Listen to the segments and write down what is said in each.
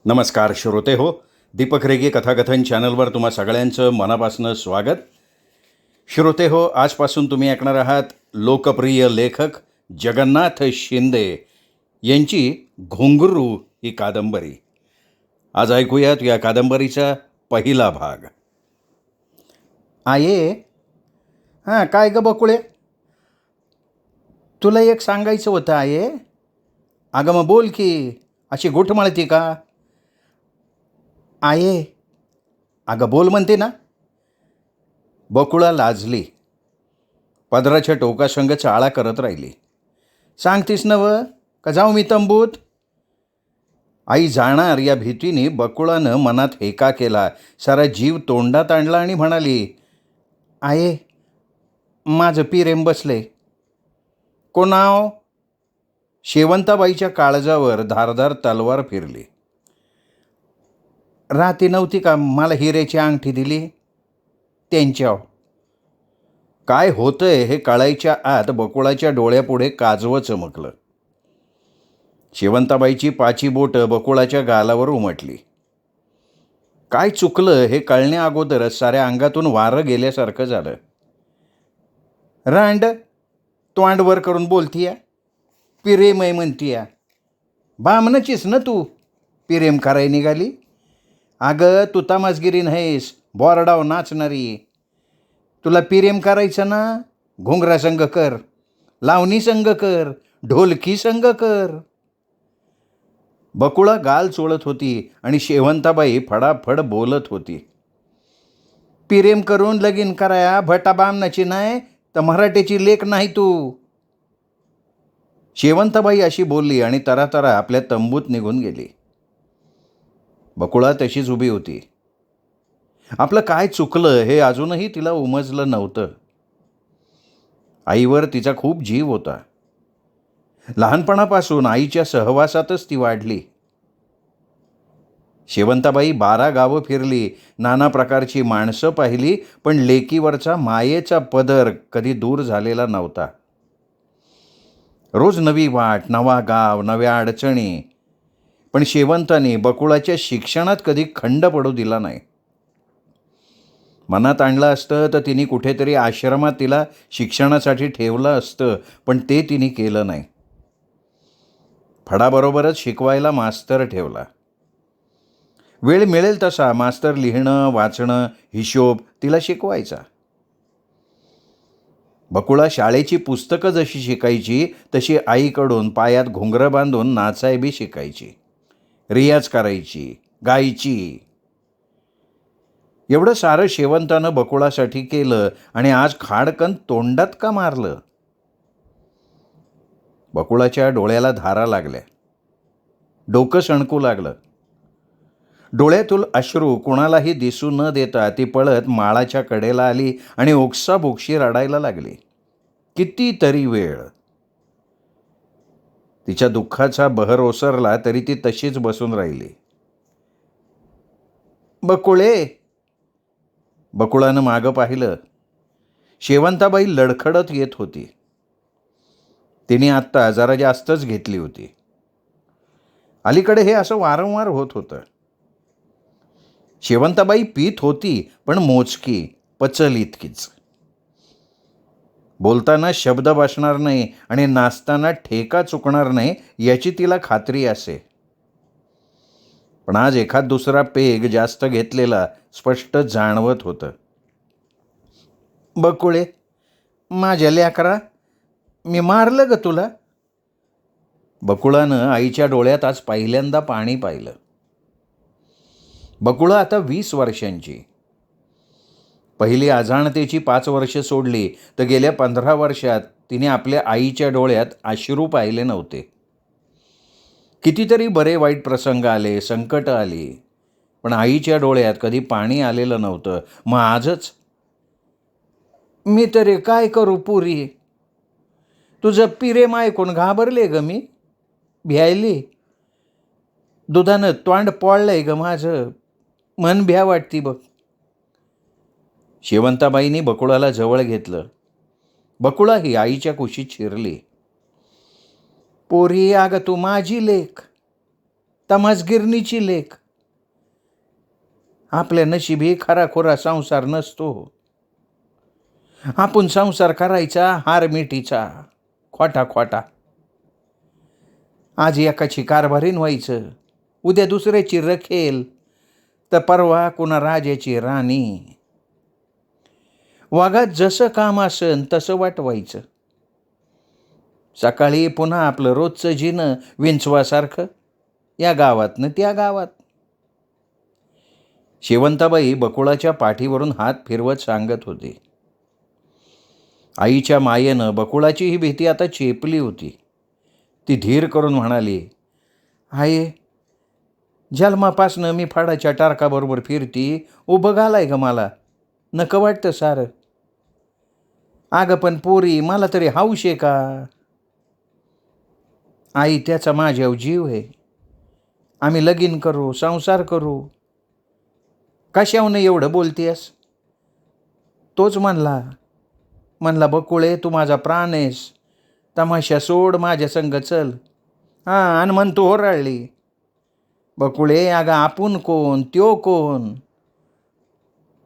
नमस्कार श्रोते हो, दीपक रेगे कथाकथन चॅनलवर तुम्हा सगळ्यांचं मनापासून स्वागत. श्रोते हो, आजपासून तुम्ही ऐकणार आहात लोकप्रिय लेखक जगन्नाथ शिंदे यांची घुंगरू ही कादंबरी. आज ऐकूयात या कादंबरीचा पहिला भाग. आये, हां काय ग बकुळे, तुला एक सांगायचं होतं आये. अगं मग बोल की, अशी गोठ माळती का? आये, अगं बोल म्हणते ना. बकुळा लाजली, पदराच्या टोकासंग चाळा करत राहिली. सांगतीस नव का जाऊ मी तंबूत? आई जाणार या भीतीने बकुळानं मनात हेका केला. सारा जीव तोंडात आणला आणि म्हणाली, आये, माझं पिरेम बसले. कोणाव? शेवंताबाईच्या काळजावर धारदार तलवार फिरली. राती नव्हती का मला हिऱ्याची अंगठी दिली त्यांच्याव? काय होतंय हे कळायच्या आत बकुळाच्या डोळ्यापुढे काजवं चमकलं. शेवंताबाईची पाची बोटं बकुळाच्या गालावर उमटली. काय चुकलं हे कळण्या अगोदरच साऱ्या अंगातून वारं गेल्यासारखं झालं. रांड तोंडवर करून बोलतीया, पिरेमय म्हणतीया. बामनचीस ना तू, पिरेम कराय निघाली? अगं तू तमासगिरी नाहीस, बोरडाव नाचणारी. तुला पिरेम करायचं ना, घुंगरा संग कर, लावणी संग कर, ढोलकी संग कर. बकुळा गाल चोळत होती आणि शेवंताबाई फडाफड बोलत होती. पिरेम करून लगीन कराया भटा बामनाची नाही तर मराठीची लेक नाही तू. शेवंताबाई अशी बोलली आणि तरातरा आपल्या तंबूत निघून गेली. बकुळा तशीच उभी होती. आपलं काय चुकलं हे अजूनही तिला उमजलं नव्हतं. आईवर तिचा खूप जीव होता. लहानपणापासून आईच्या सहवासातच ती वाढली. शेवंताबाई 12 गावं फिरली, नाना प्रकारची माणसं पाहिली, पण लेकीवरचा मायेचा पदर कधी दूर झालेला नव्हता. रोज नवी वाट, नवा गाव, नव्या अडचणी. पण शेवंताने बकुळाच्या शिक्षणात कधी खंड पडू दिला नाही. मनात आणलं असतं तर तिने कुठेतरी आश्रमात तिला शिक्षणासाठी ठेवलं असतं, पण ते तिने केलं नाही. फडाबरोबरच शिकवायला मास्तर ठेवला. वेळ मिळेल तसा मास्तर लिहिणं, वाचणं, हिशोब तिला शिकवायचा. बकुळा शाळेची पुस्तकं जशी शिकायची तशी आईकडून पायात घुंगरं बांधून नाचाय बी शिकायची, रियाज करायची, गायची. एवढं सारं शेवंतानं बकुळासाठी केलं आणि आज खाडकन तोंडात का मारलं? बकुळाच्या डोळ्याला धारा लागल्या, डोकं सणकू लागलं. डोळ्यातून अश्रू कुणालाही दिसू न देता ती पळत माळाच्या कडेला आली आणि ओक्साबोक्शी रडायला लागली. कितीतरी वेळ. तिच्या दुःखाचा बहर ओसरला तरी ती तशीच बसून राहिली. बकुळे, बकुळानं मागं पाहिलं. शेवंताबाई लडखडत येत होती. तिने आत्ता जरा जास्तच घेतली होती. अलीकडे हे असं वारंवार होत होतं. शेवंताबाई पीत होती, पण मोजकी, पचल इतकीच. बोलताना शब्द बसणार नाही आणि नाचताना ठेका चुकणार नाही याची तिला खात्री असे. पण आज एखाद दुसरा पेग जास्त घेतलेला स्पष्ट जाणवत होतं. बकुळे, माझ्या लेकरा, मी मारलं ग तुला? बकुळानं आईच्या डोळ्यात आज पहिल्यांदा पाणी पाहिलं. बकुळा आता 20 वर्षांची. पहिली अजाणतेची 5 वर्ष सोडली तर गेल्या 15 वर्षात तिने आपल्या आईच्या डोळ्यात अश्रू पाहिले नव्हते. कितीतरी बरे वाईट प्रसंग आले, संकट आली, पण आईच्या डोळ्यात कधी पाणी आलेलं नव्हतं. मग आजच? मी तरी काय करू पुरी? तुझं पिरेम ऐकून घाबरले ग मी, भ्यायली. दुधानं तोंड पोळलंय ग माझं, मन भ्या वाटती बघ. शेवंताबाईंनी बकुळाला जवळ घेतलं. बकुळा ही आईच्या कुशीत शिरली. पोरी, अगं तू माझी लेक. तमासगिरणीची लेक. आपल्या नशिबी खराखुरा संसार नसतो. आपण संसार करायचा हारमिटीचा, खोटा खोटा. आज एकाची कारभारीन व्हायचं, उद्या दुसऱ्याची रखेल, तर परवा कुणा राजाची राणी. वागात जसं काम असन तसं वाटवायचं. सकाळी पुन्हा आपलं रोजचं जिणं विंचवासारखं, या गावातनं त्या गावात. शेवंताबाई बकुळाच्या पाठीवरून हात फिरवत सांगत होते. आईच्या मायेनं बकुळाची ही भीती आता चेपली होती. ती धीर करून म्हणाली, आई, जन्मापासनं मी फाडाच्या टारकाबरोबर फिरती, उभं घालाय ग मला, नको वाटतं सारं. अगं पण पोरी, मला तरी हौश आहे का? आई, त्याचा माझ्यावर जीव आहे. आम्ही लगीन करू, संसार करू. कशावनं एवढं बोलतेस? तोच म्हणला बकुळे, तू माझा प्राण आहेस, तमाशा सोड, माझ्या संग चल. हां, आणि म्हणतो ओरडली. बकुळे, अगं आपण कोण, त्यो कोण?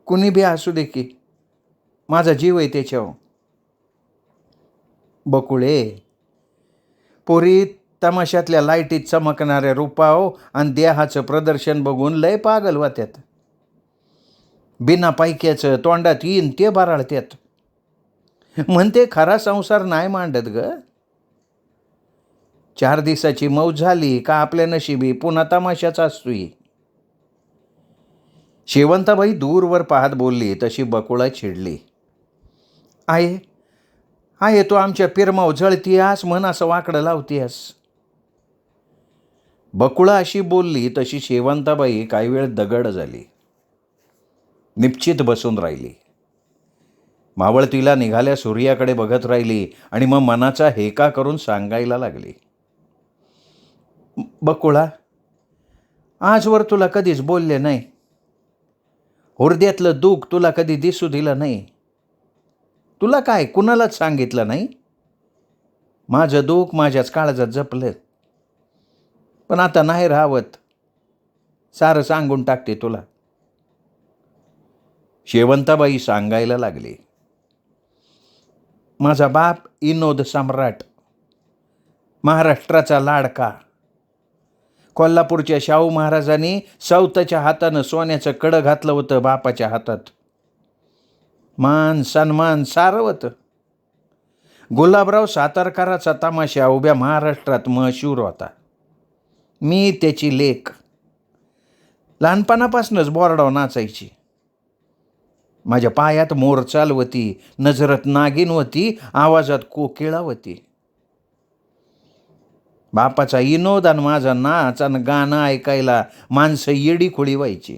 कुणी बी असू दे की, माझा जीव आहे त्याच्यावर. बकुळे, पोरी तमाशातल्या लाईटीत चमकणाऱ्या रूपाव आणि देहाचं प्रदर्शन बघून लय पागल होत्यात. बिना पायक्याचं तोंडात येईन ते बराळत्यात. म्हणते खरा संसार नाही मांडत ग. 4 दिवसाची मौज झाली का आपल्या नशिबी पुन्हा तमाशाच असतोय. शेवंताबाई दूरवर पाहत बोलली तशी बकुळा चिडली. आहे तो आमच्या पिरमाव जळतीयास म्हण असं वाकडं लावतीयास. बकुळा अशी बोलली तशी शेवंताबाई काही वेळ दगड झाली. निश्चित बसून राहिली. मावळतीला निघाल्या सूर्याकडे बघत राहिली आणि मग मनाचा हेका करून सांगायला लागली. बकुळा, आजवर तुला कधीच बोलले नाही. हृदयातलं दुःख तुला कधी दिसू दिलं नाही. तुला काय कुणालाच सांगितलं नाही. माझं दुःख माझ्याच काळजात जपलं. पण आता नाही राहवत, सारं सांगून टाकते तुला. शेवंताबाई सांगायला लागली. माझा बाप विनोद सम्राट, महाराष्ट्राचा लाडका. कोल्हापूरच्या शाहू महाराजांनी सवताच्या हातानं सोन्याचं कडं घातलं होतं बापाच्या हातात. मान सन्मान सारं होतं. गुलाबराव सातारकराचा तमाशा उभ्या महाराष्ट्रात मशहूर होता. मी त्याची लेक. लहानपणापासूनच बोरडाव नाचायची. माझ्या पायात मोरचाल होती, नजरत नागिन होती, आवाजात कोकिळा होती. बापाचा विनोद आणि माझा नाच आणि गाणं ऐकायला माणसं येडी खोळी व्हायची.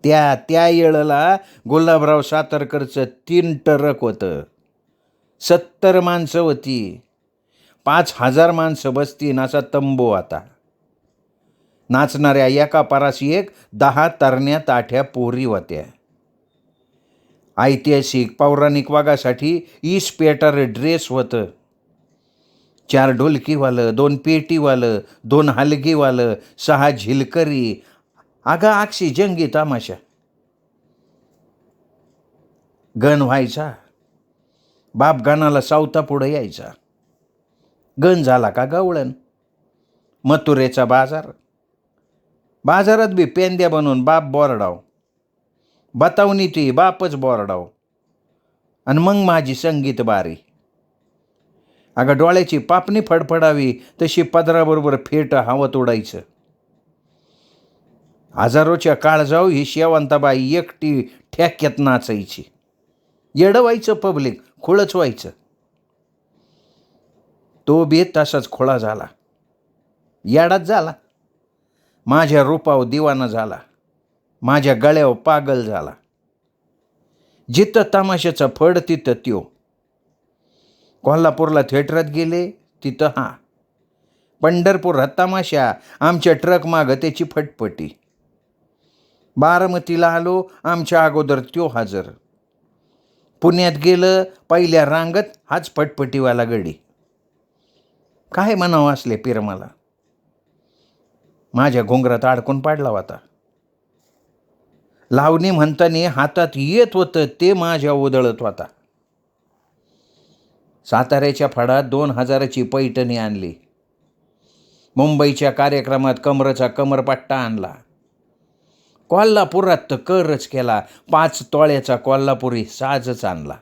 त्या येळेला गुलाबराव सातारकरचं 3 ट्रक होतं. 70 माणसं होती. 5000 माणसं बसतीन असा तंबू होता. नाचणाऱ्या एका पाराशी एक 10 तरण्या ताठ्या पोरी होत्या. ऐतिहासिक पौराणिक वागासाठी इस्पेटर ड्रेस होतं. 4 ढोलकीवालं, 2 पेटीवालं, 2 हलगीवालं, 6 झिलकरी. अगं अक्षी जंगी तमाशा. गण व्हायचा. बाप गणाला सावता पुढं यायचा. गण झाला का गवळण. मथुरेचा बाजारात बी पेंद्या बनवून बाप बोरडाव. बतावणी ती बापच बोरडाव. आणि मग माझी संगीत बारी. अगं डोळ्याची पापणी फडफडावी तशी पदराबरोबर फेट हवत उडायचं. हजारोच्या काळजाऊ ही शेवंताबाई एकटी ठेक्यात नाचायची. येडं व्हायचं पब्लिक, खुळच व्हायचं. तो बी तसाच खोळा झाला. येडाच झाला. माझ्या रूपावर दिवाना झाला. माझ्या गळ्यावर पागल झाला. जिथं तमाशाचा फड तिथं त्यो. कोल्हापूरला थिएटरात गेले तिथं हा. पंढरपूरात तमाशा, आमच्या ट्रक मागं त्याची फटफटी. बारामतीला आलो, आमच्या अगोदर त्यो हजर. पुण्यात गेलं, पहिल्या रांगत हाच फटफटीवाला गडी. काय म्हणावं असले पिरमाला. माझ्या घोंगरात अडकून पाडला होता. लावणी म्हणताना हातात येत होतं ते माझ्या उधळत होता. साताऱ्याच्या फडात 2000ची पैठणी आणली. मुंबईच्या कार्यक्रमात कमरचा कमरपट्टा आणला. कोल्हापुरात तर करच केला. 5 तोळ्याचा कोल्हापुरी साजच आणला.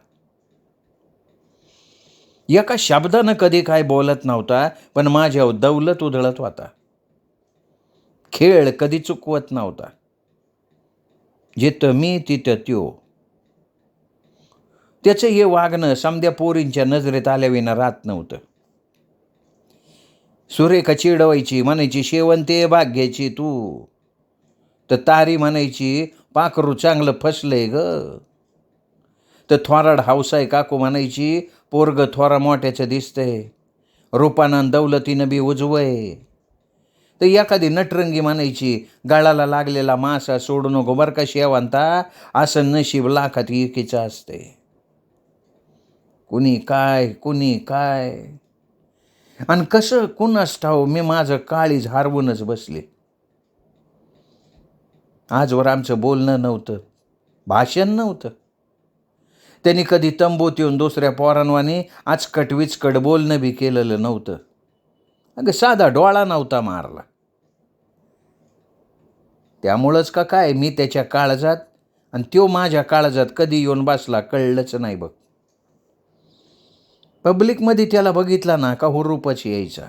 एका शब्दानं कधी काय बोलत नव्हता, पण माझ्या दौलत उधळत होता. खेळ कधी चुकवत नव्हता. जिथं मी तिथं त्यो. त्याचं हे वागणं समद्या पोरींच्या नजरेत आल्याविना राहत नव्हतं. सुरेखा चिडवायची, म्हणायची शेवंते भाग्याची तू. तर तारी म्हणायची पाखरू चांगलं फसलंय ग. तर थोराड हावसाय काकू म्हणायची पोरग थोरा मोठ्याचं दिसतंय, रूपानं दौलतीनं बी उजवय. तर एखादी नटरंगी म्हणायची गाळाला लागलेला मासा सोडू नको बरं का शेवंता, असं नशीब लाखात एकीचं असते. कुणी काय आणि कसं कुणास ठाव मी माझं काळीज हारवूनच बसले. आजवर आमचं बोलणं नव्हतं, भाषण नव्हतं. त्यांनी कधी तंबूत येऊन दुसऱ्या पोरांवानी आचकट विचकट बोलणं बी केलेलं नव्हतं. अगं साधा डोळा नव्हता मारला. त्यामुळंच का काय मी त्याच्या काळजात आणि त्यो माझ्या काळजात कधी येऊन बसला कळलंच नाही बघ. पब्लिकमध्ये त्याला बघितला ना का हुरूपच यायचा,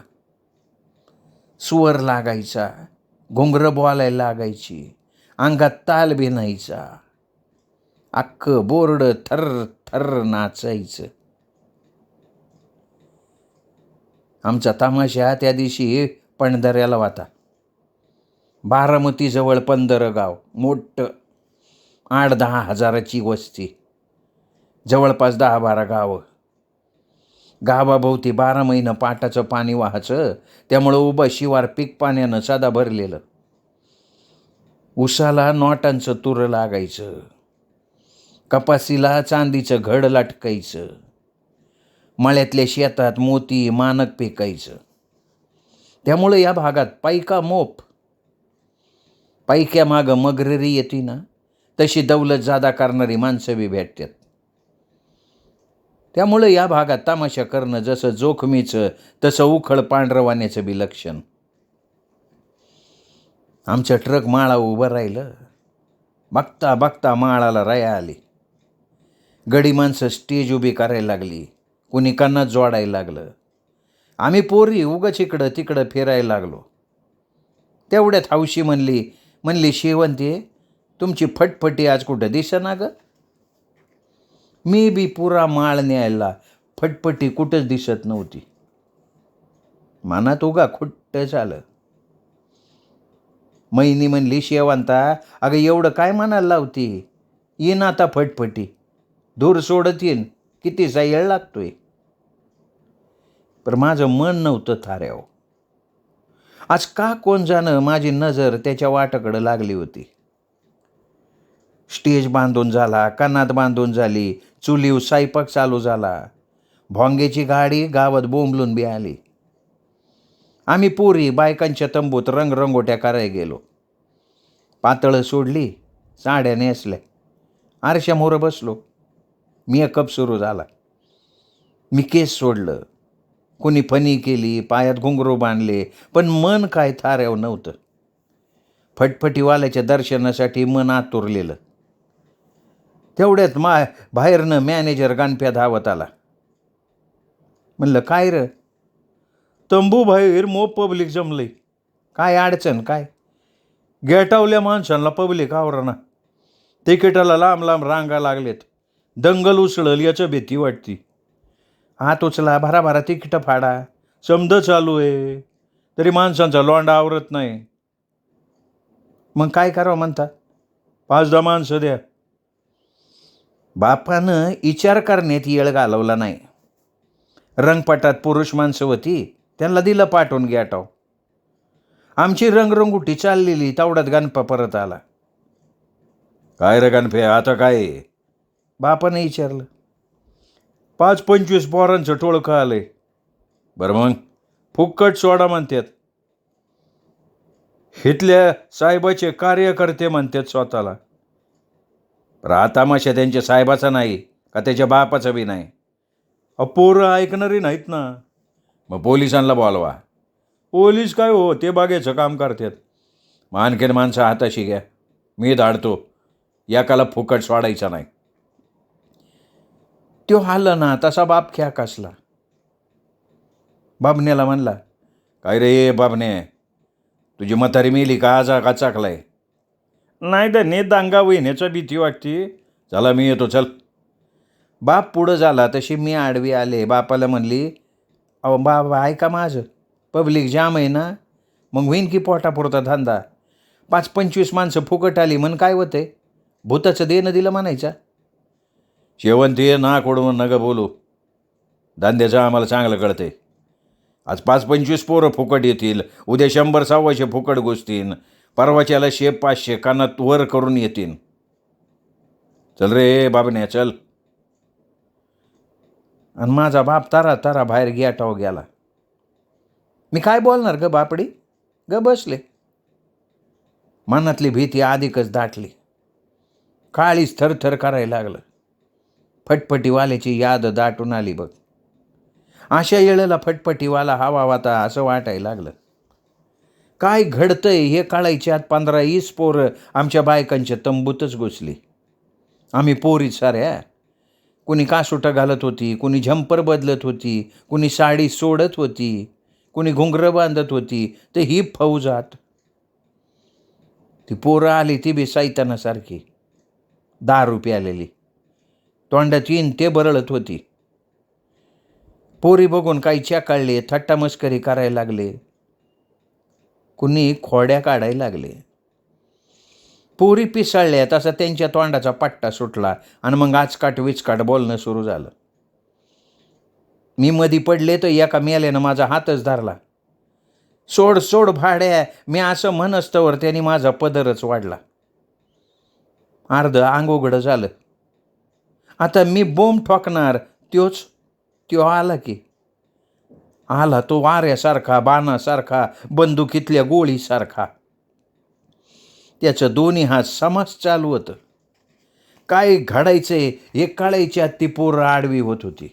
सुवर लागायचा, घुंगरं बोलायला लागायची, अंगात ताल बी नाहीचा, अख्खं बोर्ड थर थर नाचायचं. आमचा तमाशा त्या दिवशी पणदऱ्याला होता. बारामतीजवळ पंधरगाव, मोठं 8-10 हजाराची वस्ती, जवळपास 10-12 गावं. गावाभोवती 12 महिनं पाटाचं पाणी वाहायचं, त्यामुळं उभं शिवार पीक पाण्यानं सदा भरलेलं. उसाला नोटांचं तूर लागायचं, कपासीला चांदीचं घड लटकायचं, मळ्यातल्या शेतात मोती मानक पिकायचं. त्यामुळं या भागात पैका मोप. पैक्यामागं मगरेरी येते ना, तशी दौलत जादा करणारी माणसं बी भेटतात. त्यामुळं या भागात तमाशा करणं जसं जोखमीचं तसं उखळ पांढरवाण्याचं बी लक्षण. आमचं ट्रक माळा उभं राहिलं. बघता बघता माळाला राया आली. गडी माणसं स्टेज उभी करायला लागली, कुणी कन्नात जोडायला लागलं. आम्ही पोरी उगाच इकडं तिकडं फिरायला लागलो. तेवढ्यात हौशी म्हणली शेवंती तुमची फटफटी आज कुठं दिसेना ग. मी बी पुरा माळ न्यायला, फटफटी कुठंच दिसत नव्हती. मनात उगा खुट्ट झालं. मैनी म्हणली शेवंता अगं एवढं काय म्हणायला लावती, येईन आता फटफटी, दूर सोडत येईन, कितीचा येळ लागतोय. पण माझं मन नव्हतं थाऱ्याव. आज का कोण जाणं माझी नजर त्याच्या वाटाकडं लागली होती. स्टेज बांधून झाला, कानात बांधून झाली, चुलीव स्वयंपाक चालू झाला, भोंग्याची गाडी गावात बोंबलून बी आली. आम्ही पोरी बायकांच्या तंबूत रंगरंगोट्या करायला गेलो. पातळं सोडली, साड्या नेसल्या, आरशामोरं बसलो. मेकअप सुरू झाला. मी केस सोडलं, कोणी फणी केली, पायात घुंगरू बांधले, पण मन काय थाऱ्याव नव्हतं. फटफटीवाल्याच्या दर्शनासाठी मन आतुरलेलं. तेवढ्यात बाहेरनं मॅनेजर गणप्या धावत आला. म्हणलं काय र, तंबू बाहेर मोप पब्लिक जमलंय, काय अडचण काय. गेटावल्या माणसांना पब्लिक आवरणा, तिकिटाला लांब लांब रांगा लागलेत, दंगल उसळल याचं भीती वाटती. हात उचला, भराभरा तिकीटं फाडा, समद चालू आहे, तरी माणसांचा लोंडा आवरत नाही. मग काय करावं म्हणता, 5-10 माणसं द्या. बापानं विचार करण्यात येळ घालवला नाही. रंगपटात पुरुष माणसं होती, त्यांना दिलं पाठवून गेटाव. आमची रंगरंगुटी चाललेली, तेवढ्यात गणपा परत आला. काय रे गणपे आता काय, बापानं विचारलं. 5-25 पोरांचं टोळकं आलंय. बरं मग फुक्कट सोडा म्हणतात. इथल्या साहेबाचे कार्यकर्ते म्हणतात स्वतःला. रातामाशा त्यांच्या साहेबाचा नाही का त्याच्या बापाचा बी नाही. पोरं ऐकणारी नाहीत ना. मग पोलिसांना बोलवा. पोलीस काय हो, ते बागेचं काम करतात. मग आणखीन माणसं हाताशी घ्या, मी धाडतो. याकाला फुकट सोडायचा नाही. त्यो हाल ना तसा बाप ख्या कसला. बाबण्याला म्हणला, काय रे बाबणे, तुझी म्हातारी मेली का आजा का चाकलाय? नाही तर ने दांगा वहिन्याचा भीती वाटते. चला मी येतो, चल. बाप पुढं झाला तशी मी आडवी आले. बापाला म्हणली, अहो बाबा ऐका माझं, पब्लिक जाम आहे ना, मग होईन की पोटापुरता धंदा. 5-25 माणसं फुकट आली म्हण काय होतंय, भूताचं देणं दिलं म्हणायचा. शेवंती ना कोडून नगं बोलू, धंद्याचं आम्हाला चांगलं कळतंय. आज 5-25 पोरं फुकट येतील, उद्या 100-125 फुकट घुसतील, परवाच्याला 100-500 कानात वर करून येतील. चल रे बाबण्या चल. आणि माझा बाप तारा तारा बाहेर गेटाव गेला. मी काय बोलणार ग बापडी, ग बसले. मनातली भीती अधिकच दाटली. काळीच थरथर करायला लागलं. फटफटीवाल्याची याद दाटून आली बघ. अशा येळेला फटफटीवाला हवा वाता असं वाटायला लागलं. काय घडतंय हे कळायच्यात 15-20 पोरं आमच्या बायकांच्या तंबूतच घुसली. आम्ही पोरीत साऱ्या. कुणी कासुटा घालत होती, कुणी झंपर बदलत होती, कुणी साडी सोडत होती, कुणी घुंगरं बांधत होती, तर ही फौजात. ती पोरं आली ती बी सैतानासारखी, दारू प्यालेली, तोंडात येईन ते बरळत होती. पोरी बघून काही चेकाळले, थट्टा मस्करी करायला लागले, कुणी खोड्या काढायला लागले. पोरी पिसाळल्या तसा त्यांच्या तोंडाचा पट्टा सुटला आणि मग आचकाट विचकाट बोलणं सुरू झालं. मी मधी पडले तर एका मेल्यानं माझा हातच धरला. सोड सोड भाड्या, मी असं म्हणस्तवर त्याने माझा पदरच वाढला. अर्ध अंग उघडं झालं. आता मी बोंब ठोकणार, त्यो आला की. आला तो वाऱ्यासारखा, बाणासारखा, बंदुकीतल्या गोळीसारखा. त्याचं दोन्ही हात समास चालू होतं. काय घडायचंय हे कळायच्यात ती पोरं आडवी होत होती.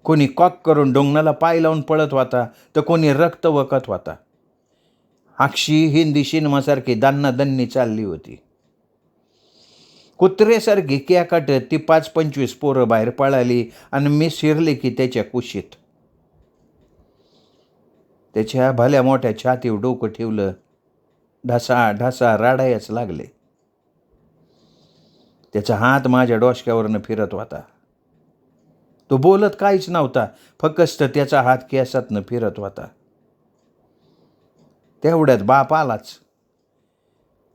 कोणी कॉक करून डोंगणाला पाय लावून पळत होता, तर कोणी रक्त वकत होता. अक्षी हिंदी सिनेमासारखी दन्नादन्नी चालली होती. कुत्रेसारखी कॅकाटत ती 5-25 पोरं बाहेर पळाली आणि मी शिरले की त्याच्या कुशीत. त्याच्या भल्या मोठ्या छातीवर डोकं ठेवलं. ढसा ढसा राडायच लागले. त्याचा हात माझ्या डोसक्यावरनं फिरत होता. तो बोलत काहीच नव्हता, फक्त त्याचा हात केसातनं फिरत होता. तेवढ्यात बाप आलाच.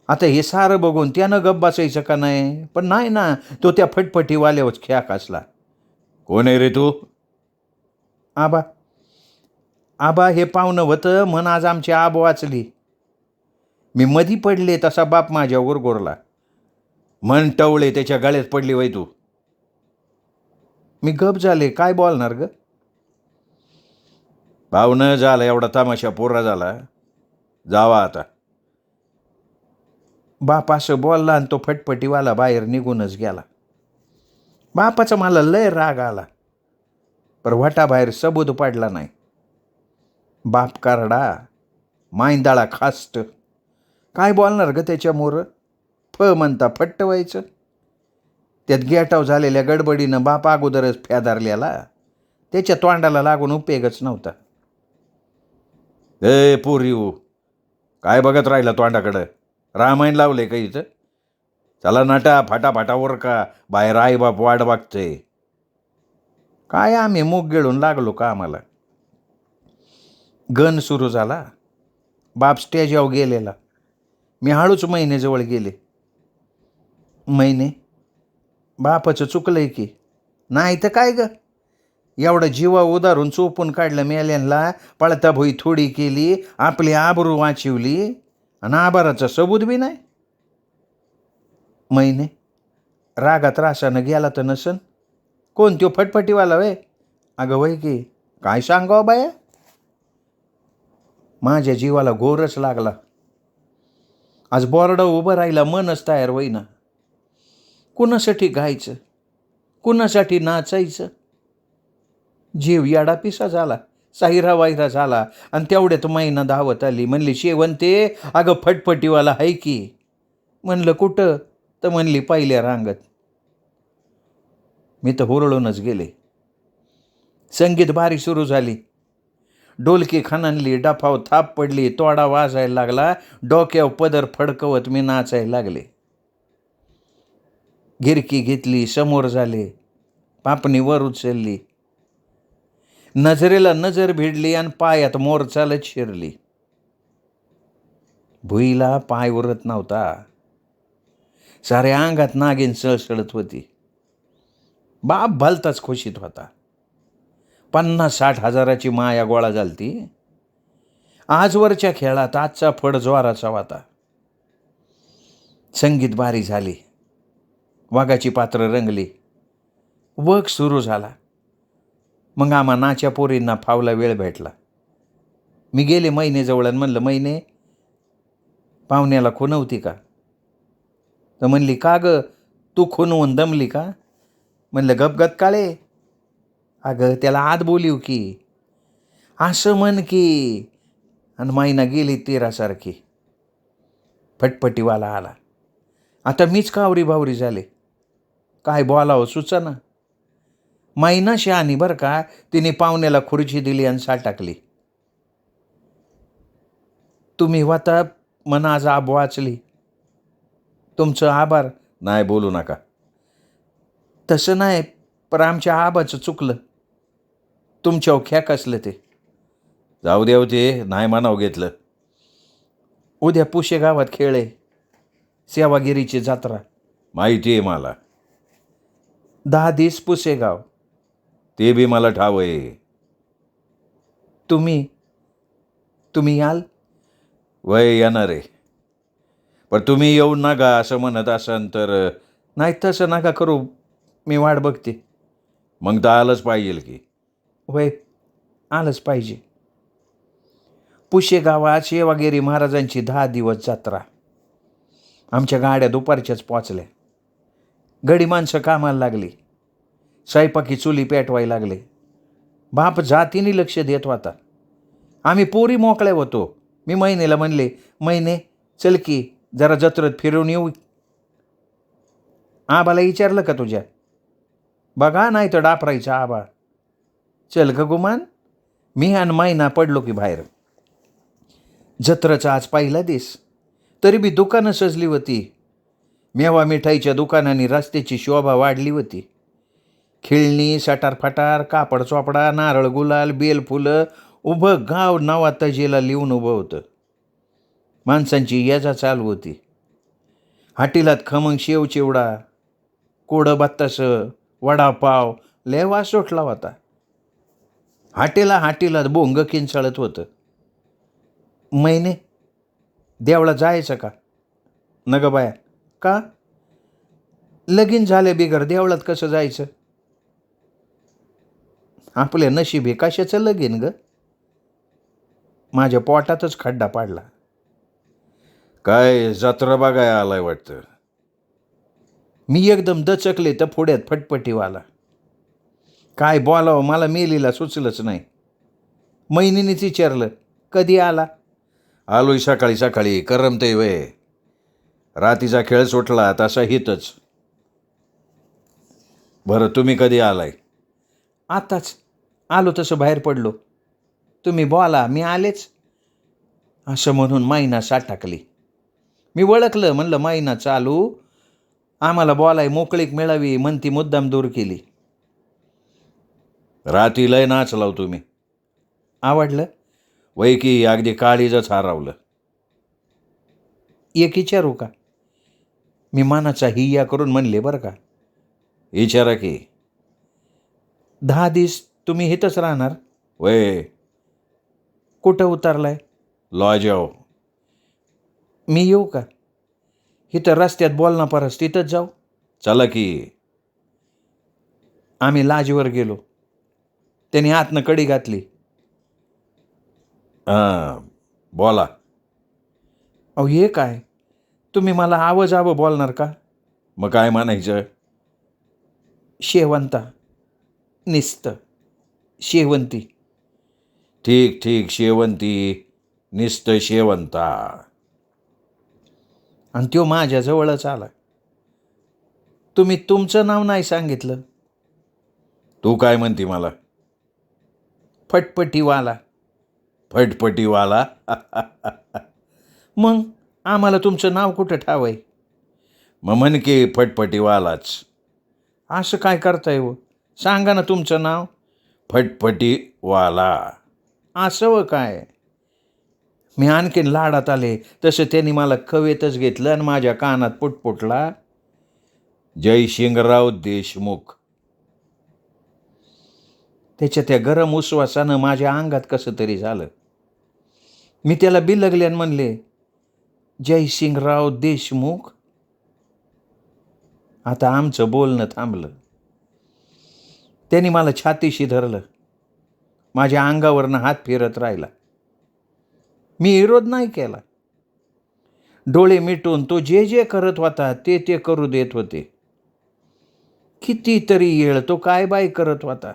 आता हे सारं बघून त्यानं गप्प बसायचं का नाही, पण नाही ना, तो त्या फटफटीवाल्यावर ख्याक असला. कोण आहे रे तू? आबा. आबा हे पाहुणं होतं म्हण आज आमची आब वाचली. मी मधी पडले तसा बाप माझ्यावर गोरला. मन टवळे त्याच्या गळ्यात पडली वय तू. मी गप झाले, काय बोलणार ग. पाहुणं झाला एवढा तमाशा पोरा झाला, जावा आता. बाप असं बोलला आणि तो फटफटीवाला बाहेर निघूनच गेला. बापाचा मला लय राग आला, पर वटाबाहेर सबूत पडला नाही. बाप करडा, मायंदाळा खास्ट, काय बोलणार ग त्याच्या मोर. म्हणता फट्ट व्हायचं. त्यात गेटाव झालेल्या गडबडीनं बाप अगोदरच फेदारलेला. त्याच्या तोंडाला लागून उपयोगच नव्हता. ए पोरीऊ, काय बघत राहिला तोंडाकडं, रामायण लावले का इथं? चला नाटा फाटाफाटा का, बाहेर आई बाप वाट बघते. काय आम्ही मूग गिळून लागलो का आम्हाला. गण सुरू झाला. बाप स्टेजवर गेलेला. मी हळूच महिनेजवळ गेले. महिने, बापाचं चुकलंय की. नाही तर काय ग, एवढं जीवा उदारून चोपून काढलं मेल्यांना, पळता भोई थोडी केली, आपली आबरू वाचवली आणि आबाराचा सबूत बी नाही. महिने, रागात रासानं गेला तर नसन. कोण त्यो फटफटीवाला वय? अगं वय की, काय सांगावं बाया. माझ्या जीवाला घोरच लागला. आज बोर्ड उभं राहिला मनच तयार होईना. कुणासाठी गायचं, कुणासाठी नाचायचं. जीव याडापिसा झाला, साहिरा वाहिरा झाला. आणि तेवढ्यात महिना धावत आली. म्हणली, शेवंते अगं फटफटीवाला आहे की. म्हणलं कुठं? तर म्हणली पहिल्या रांगत. मी तर हुरळूनच गेले. संगीत बारी सुरू झाली. डोलकी खणानली, डफाव थाप पडली, तोडा वाजायला लागला. डोक्यावर पदर फडकवत मी नाचायला लागले. गिरकी घेतली, समोर झाले, पापणी वर उचलली. नजरेला नजर भिडली आणि पायात मोर चालत शिरली. भुईला पाय उरत नव्हता. साऱ्या अंगात नागिन सळसळत होती. बाप भलताच खुशीत होता. 50-60 हजाराची माया गोळा झालती. आजवरच्या खेळात आजचा फड ज्वाराचा होता. संगीत बारी झाली, वाघाची पात्र रंगली, वग सुरू झाला. मग आम्हा नाच्या पोरींना फावला वेळ भेटला. मी गेले महिनेजवळ आणि म्हणलं, महिने पाहुण्याला खुणवती का? तर म्हणली, का ग तू खुणवून दमली का? म्हणलं, गपगत काळे, अगं त्याला आत बोलिव की, असं म्हण की. आणि माईना गेली तीरासारखी. फटफटीवाला आला. आता मीच कावरी बावरी झाले. काय बोलावं सुचना. माईना शहाणी बरं का, तिने पाहुण्याला खुर्ची दिली आणि टाकली. तुम्ही वाता मन आज आब वाचली, तुमचं आभार. नाही बोलू नका. तसं नाही, पण आमच्या आबाचं चुकलं, तुमच्या खेक असलं ते. जाऊ देव, ते नाही म्हणावं घेतलं. उद्या पुशे गावात खेळ आहे, सेवागिरीची जत्रा. माहिती आहे मला. 10 दिवस पुसेगाव. ते बी मला ठाव आहे. तुम्ही याल? वय येणार आहे, पण तुम्ही येऊन नका असं म्हणत असाल तर. नाही तसं नका करू, मी वाट बघते. मग तर आलंच पाहिजे की. वय आलंच पाहिजे. पुशे गावात सेवागिरी महाराजांची 10 दिवस जत्रा. आमच्या गाड्या दुपारच्याच पोचल्या. गडी माणसं कामाला लागली. स्वयंपाकी चुली पेटवायला लागले. बाप जातीने लक्ष देत होता. आम्ही पोरी मोकळ्या होतो. मी महिनेला म्हणले, महिने चल की जरा जत्रेत फिरून येऊ. आबाला विचारलं का तुझ्या? बघा नाही तर डापरायचा आबा. चल ग गुमान. मी आणि महिना पडलो की बाहेर. जत्रेचा आज पहिला दिस, तरी बी दुकानं सजली होती. मेवा मिठाईच्या दुकानांनी रस्त्याची शोभा वाढली होती. खेळणी, सटारफटार, कापड चोपडा, नारळ गुलाल, बेलफुलं, उभं गाव नावा तजेला लिहून उभं होतं. माणसांची येजा चालू होती. हाटीलात खमंग शेव चिवडा, कोडं बत्तासं, वडापाव लय वास सुटला होता. हाटीलात बोंग किंचाळत होतं. महिने देवळा जायचं का? नग बाया. का? लगीन झाले बिगर देवळात कसं जायचं? आपल्या नशिबी कशाचं लगीन ग? माझ्या पोटातच खड्डा पाडला. काय जत्रा बघाय आलाय वाटतं. मी एकदम दचकले तर पुढ्यात फटफटीवाला. काय बोलावं मला मेलीला सुचलंच नाही. महिनीनेच विचारलं, कधी आला? आलोय सकाळी सकाळी, करमतय वय. रातीचा खेळ सुटला तसा हितच. बरं तुम्ही कधी आलाय? आताच आलो तसं बाहेर पडलो. तुम्ही बोला, मी आलेच. असं म्हणून माईना टाकली. मी ओळखलं, म्हणलं माईना चालू. आम्हाला बोलाय मोकळीक मिळावी म्हणती मुद्दाम दूर केली. राती लय नाचलाव तुम्ही. आवडलं? वय की अगदी काळीजच हारावलं. एक विचारू का? मी मानाचा हिया करून म्हणले बरं का. विचारा की. 10 दिवस तुम्ही इथंच राहणार? वय. कुठं उतरलाय? लॉजाव. मी येऊ का? इथं रस्त्यात बोलणं परस तिथंच जाऊ. चला की. आम्ही लाजवर गेलो. त्याने आतनं कडी घातली. हां बोला. अहो हे काय? तुम्ही मला आवं बोलणार का? मग काय म्हणायचं? शेवंता, निस्तं, शेवंती. ठीक ठीक, शेवंती, निस्तं शेवंता. आणि तो माझ्याजवळच आला. तुम्ही तुमचं नाव नाही सांगितलं. तू काय म्हणती मला? फटफटीवाला. फटफटीवाला? मग आम्हाला तुमचं नाव कुठं ठावंय? मग म्हण की फटफटीवालाच. असं काय करताय हो? सांगा ना तुमचं नाव. फटफटीवाला. असं व काय? मी आणखीन लाडात आले तसं त्यांनी मला कवेतच घेतलं आणि माझ्या कानात पुटपुटला, जयसिंगराव देशमुख. त्याच्या त्या गरम उश्वासानं माझ्या अंगात कसं तरी झालं. मी त्याला बिलगले आणि म्हणले, जयसिंगराव देशमुख. आता आमचं बोलणं थांबलं. त्यांनी मला छातीशी धरलं. माझ्या अंगावरनं हात फिरत राहिला. मी विरोध नाही केला. डोळे मिटून तो जे जे करत होता ते ते करू देत होते. कितीतरी येळ तो काय बाय करत होता.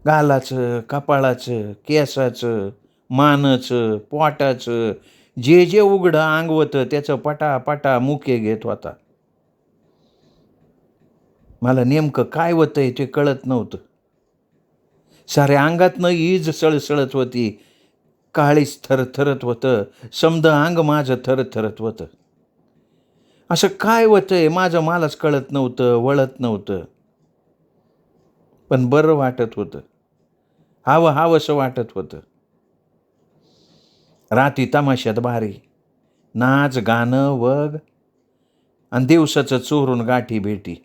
गालाचं, कपाळाचं, केसाचं, मानचं, पोटाचं, जे जे उघडं अंग होतं त्याचं पटापटा मुके घेत होता. मला नेमकं काय होतंय ते कळत नव्हतं. साऱ्या अंगातनं ईज सळसळत होती. काळीच थरथरत होतं. समदं अंग माझं थरथरत होतं. असं काय होतंय माझं मलाच कळत नव्हतं, वळत नव्हतं. पण बरं वाटत होतं. हावंसं वाटत होतं. राती तमाशात भारी. नाच, गाणं, वग आणि दिवसाचं चोरून गाठी भेटी.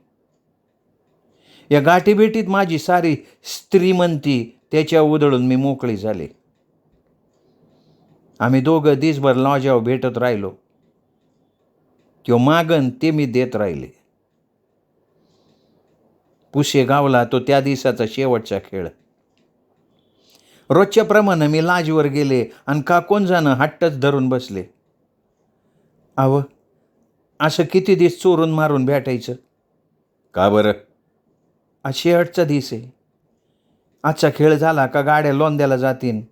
या गाठीभेटीत माझी सारी श्रीमंती त्याच्या उधळून मी मोकळी झाले. आम्ही दोघं दिसभर लॉजावर भेटत राहिलो. तो मागन ते मी देत राहिले. पुशे गावला तो त्या दिवसाचा शेवटचा खेळ. रोजच्या प्रमाणे मी लाजवर गेले आणि का कोण जाणं हट्टच धरून बसले. अव, असं किती दिवस चोरून मारून भेटायचं? का बरं? आज शेवटचा दिवस आहे. आजचा खेळ झाला का गाड्या लोंद्याला जातीन.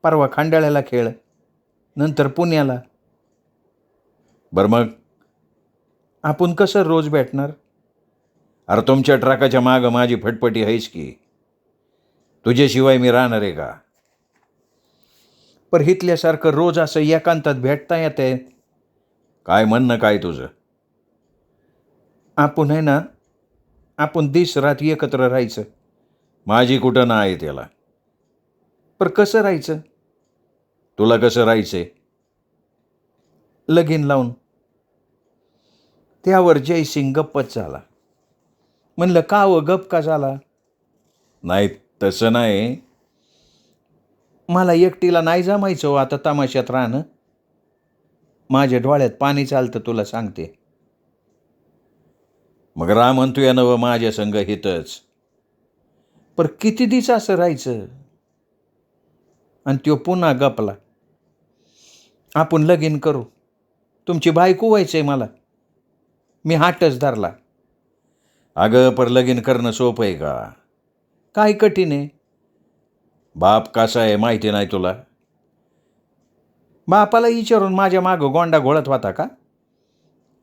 परवा खंडाळ्याला खेळ, नंतर पुण्याला. बरं मग आपण कसं रोज भेटणार? अरे तुमच्या ट्रकाच्या मागं माझी फटफटी आहेच की. तुझ्याशिवाय मी राहणार आहे का? पर हितल्यासारखं रोज असं एकांतात भेटता येते. काय म्हणणं काय तुझं? आपण आहे ना, आपण दिस रात एकत्र राहायचं. माझी कुठं ना आहे त्याला. पर कसं राहायचं? तुला कसं राहायचंय? लगीन लावून. त्यावर जयसिंग गप्पच झाला. म्हणलं का हो गप का झाला? नाही तसं नाही. मला एकटीला नाही जमायचं हो आता तमाशात राहणं. माझ्या डोळ्यात पाणी चालतं तुला सांगते. मग राह म्हणतोय नवं माझ्या संग हितच. पर किती दिवस असं राहायचं? आणि तो पुन्हा गपला. आपण लगीन करू. तुमची बायको व्हायचंय मला. मी हाटच धरला. अगं पर लगीन करणं सोपं आहे का? काय कठीण आहे? बाप कसा आहे माहिती नाही तुला? बापाला विचारून माझ्या मागं गोंडा घोळत होता का?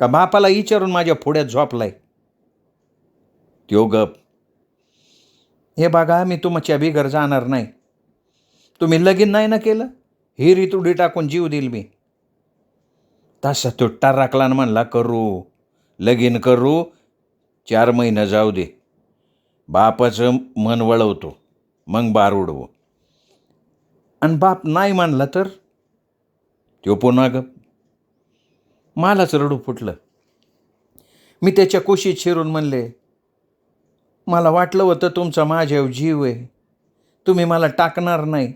का बापाला विचारून माझ्या पुढ्यात झोपलाय? त्यो गप. हे बघा, मी तुमच्या बिगर जाणार नाही. तुम्ही लगीन नाही ना केलं, ही रितुडी टाकून जीव देईल मी. तसा तो टाराकला म्हणला, करू लगीन करू, 4 महिने जाऊ दे. बापाचं मन वळवतो, मग बार उडवू. आणि बाप नाही मानला तर? त्यो पुन्हा गप. मलाच रडू फुटलं. मी त्याच्या कुशीत शिरून म्हणले, मला वाटलं होतं तुमचा माझ्यावर जीव आहे. तुम्ही मला टाकणार नाही.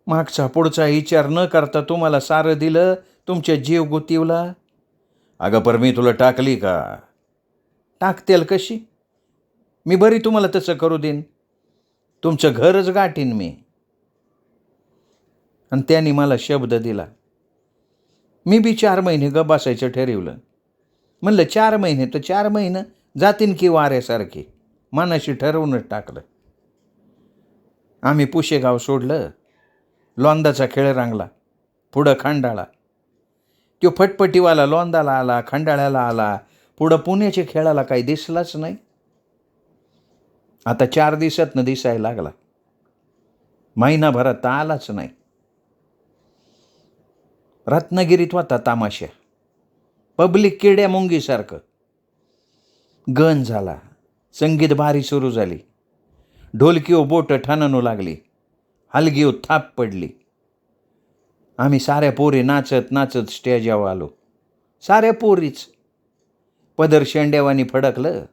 मागचा पुढचा विचार न करता तुम्हाला सारं दिलं, तुमच्या जीव गुतीवला. अगं पर मी तुला टाकली का? टाकतेल कशी? मी बरी तुम्हाला तसं करू देईन. तुमचं घरच गाठीन मी. आणि त्यांनी मला शब्द दिला, मी बी 4 महिने ग बसायचं ठरवलं. म्हणलं 4 महिने तर 4 महिने जातीन की वाऱ्यासारखी. मनाशी ठरवूनच टाकलं. आम्ही पुशेगाव सोडलं. लोंदाचा खेळ रंगला. पुढं खंडाळा. तो फटफटीवाला लोंदाला आला, खंडाळ्याला आला. पुढं पुण्याच्या खेळाला काही दिसलाच नाही. आता 4 दिवसातनं दिसायला लागला. महिनाभरात तर आलाच नाही. रत्नागिरीत होता तामाशा. पब्लिक किड्या मुंगीसारखं. गण झाला. संगीत बारी सुरू झाली. ढोलकीओ बोट ठणनू लागली. हलगीओ थाप पडली. आम्ही साऱ्या पोरी नाचत नाचत स्टेजावर आलो. साऱ्या पोरीच. पदर शेंड्यावानी फडकलं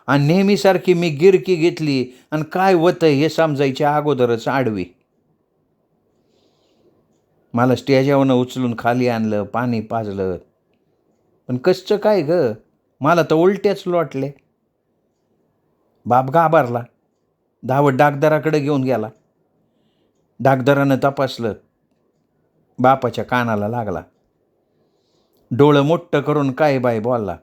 आणि नेहमीसारखी मी गिरकी घेतली आणि काय होतं हे समजायच्या अगोदरच आडवी. मला स्टेजावरनं उचलून खाली आणलं, पाणी पाजलं. पण कसचं काय ग, मला तर उलट्याच लोटले. बाप घाबरला. धावत डागदराकडे घेऊन गेला. डागदरानं तपासलं. बापाच्या कानाला लागला. डोळं मोठं करून काय बाय बोलला.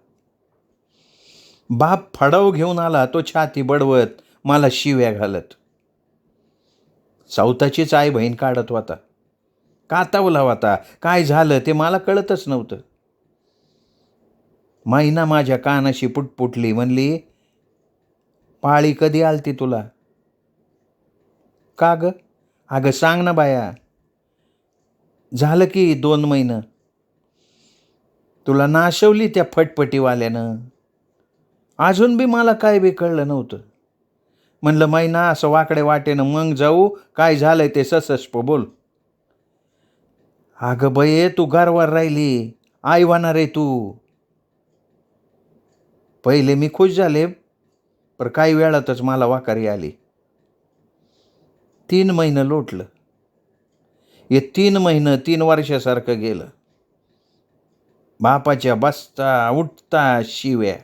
बाप फडाव घेऊन आला. तो छाती बडवत मला शिव्या घालत. सौताचीच आई बहीण काढत होता. कातावला होता. काय झालं ते मला कळतच नव्हतं. महिना माझ्या कानाशी पुटपुटली. म्हणली, पाळी कधी आलती तुला? का ग? अगं सांग ना बाया. झालं की 2 महिने. तुला नाशवली त्या फटफटीवाल्यानं. अजून बी मला काय बी कळलं नव्हतं. म्हणलं महिना असं वाकड्या वाटेनं मग जाऊ. काय झालंय ते ससस्प बोल. अगं बये तू घरवर राहिली. आई होणार आहे तू. पहिले मी खुश झाले, पण काही वेळातच मला वाकारी आली. 3 महिने लोटलं. हे 3 महिने 3 वर्षासारखं गेलं. बापाच्या बसता उठता शिव्या.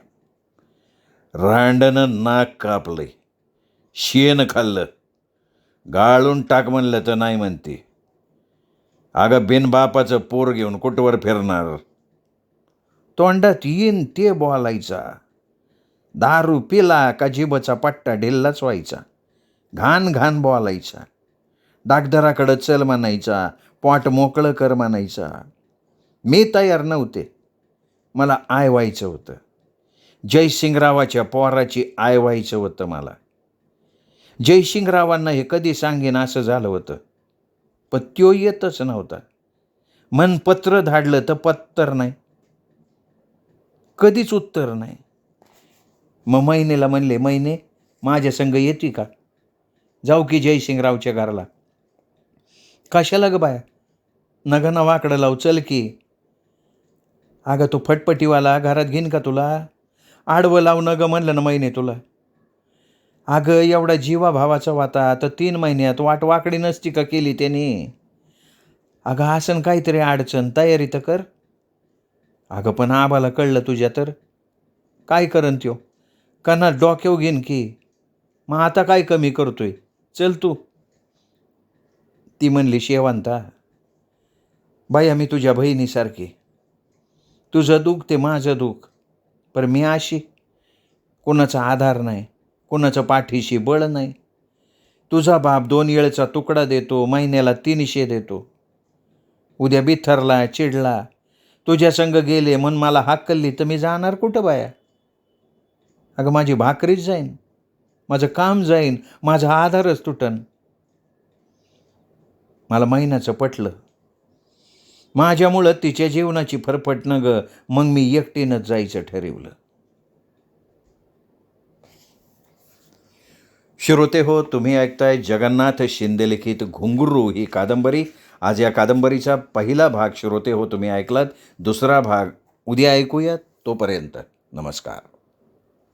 रांडनं नाक कापलंय. शेण खाल्लं. गाळून टाक म्हणलं तर नाही म्हणते. अगं बिन बापाचं पोर घेऊन कुठवर फिरणार. तोंडात येईन ते बोलायचा. दारू पिला का जिभचा पट्टा ढिल्लाच व्हायचा. घाण घाण बोलायचा. डागदराकडं चल म्हणायचा. पोट मोकळं कर म्हणायचा. मी तयार नव्हते. मला आय व्हायचं होतं. जयसिंगरावाच्या पोराची आय व्हायचं होतं मला. जयसिंगरावांना हे कधी सांगेन असं झालं होतं. पण त्यो येतच नव्हता. मन पत्र धाडलं तर पत्तर नाही. कधीच उत्तर नाही. मग महिनेला म्हणले, महिने माझ्या संग येते का? जाऊ की जयसिंगरावच्या घराला. कशाला ग बाया? नगाना वाकडं लावू चल की. अगं तो फटफटीवाला घरात घेईन का तुला? आडवं लावू न ग म्हणलं ना महिने तुला. अगं एवढा जीवा भावाचा वाता तर 3 महिन्यात वाट वाकडी नसती का केली त्याने? अगं आसन काहीतरी अडचण तयारी तर कर. अगं पण आबाला कळलं तुझ्या तर काय करन त्यो? कना डोक्यावर घेईन की. मग आता काय कमी करतोय? चल तू. ती म्हणली, शेवंता बाई मी तुझ्या बहिणीसारखी. तुझं दुःख ते माझं दुःख. पण मी अशी. कोणाचा आधार नाही. कोणाचं पाठीशी बळ नाही. तुझा बाप 2 येळचा तुकडा देतो. महिन्याला 300 देतो. उद्या बिथरला चिडला तुझ्या संग गेले म्हणून मला हाकलली तर मी जाणार कुठं बाया? अगं माझी भाकरीच जाईन. माझं काम जाईन. माझा आधारच तुटन. मला महिन्याचं पटलं. माझ्यामुळं तिच्या जीवनाची फरफट न ग. मग मी एकटीनंच जायचं ठरवलं. श्रोते हो, तुम्ही ऐकताय जगन्नाथ शिंदे लिखित घुंगरू ही कादंबरी. आज या कादंबरीचा पहिला भाग श्रोते हो तुम्ही ऐकलात. दुसरा भाग उद्या ऐकूयात. तोपर्यंत नमस्कार.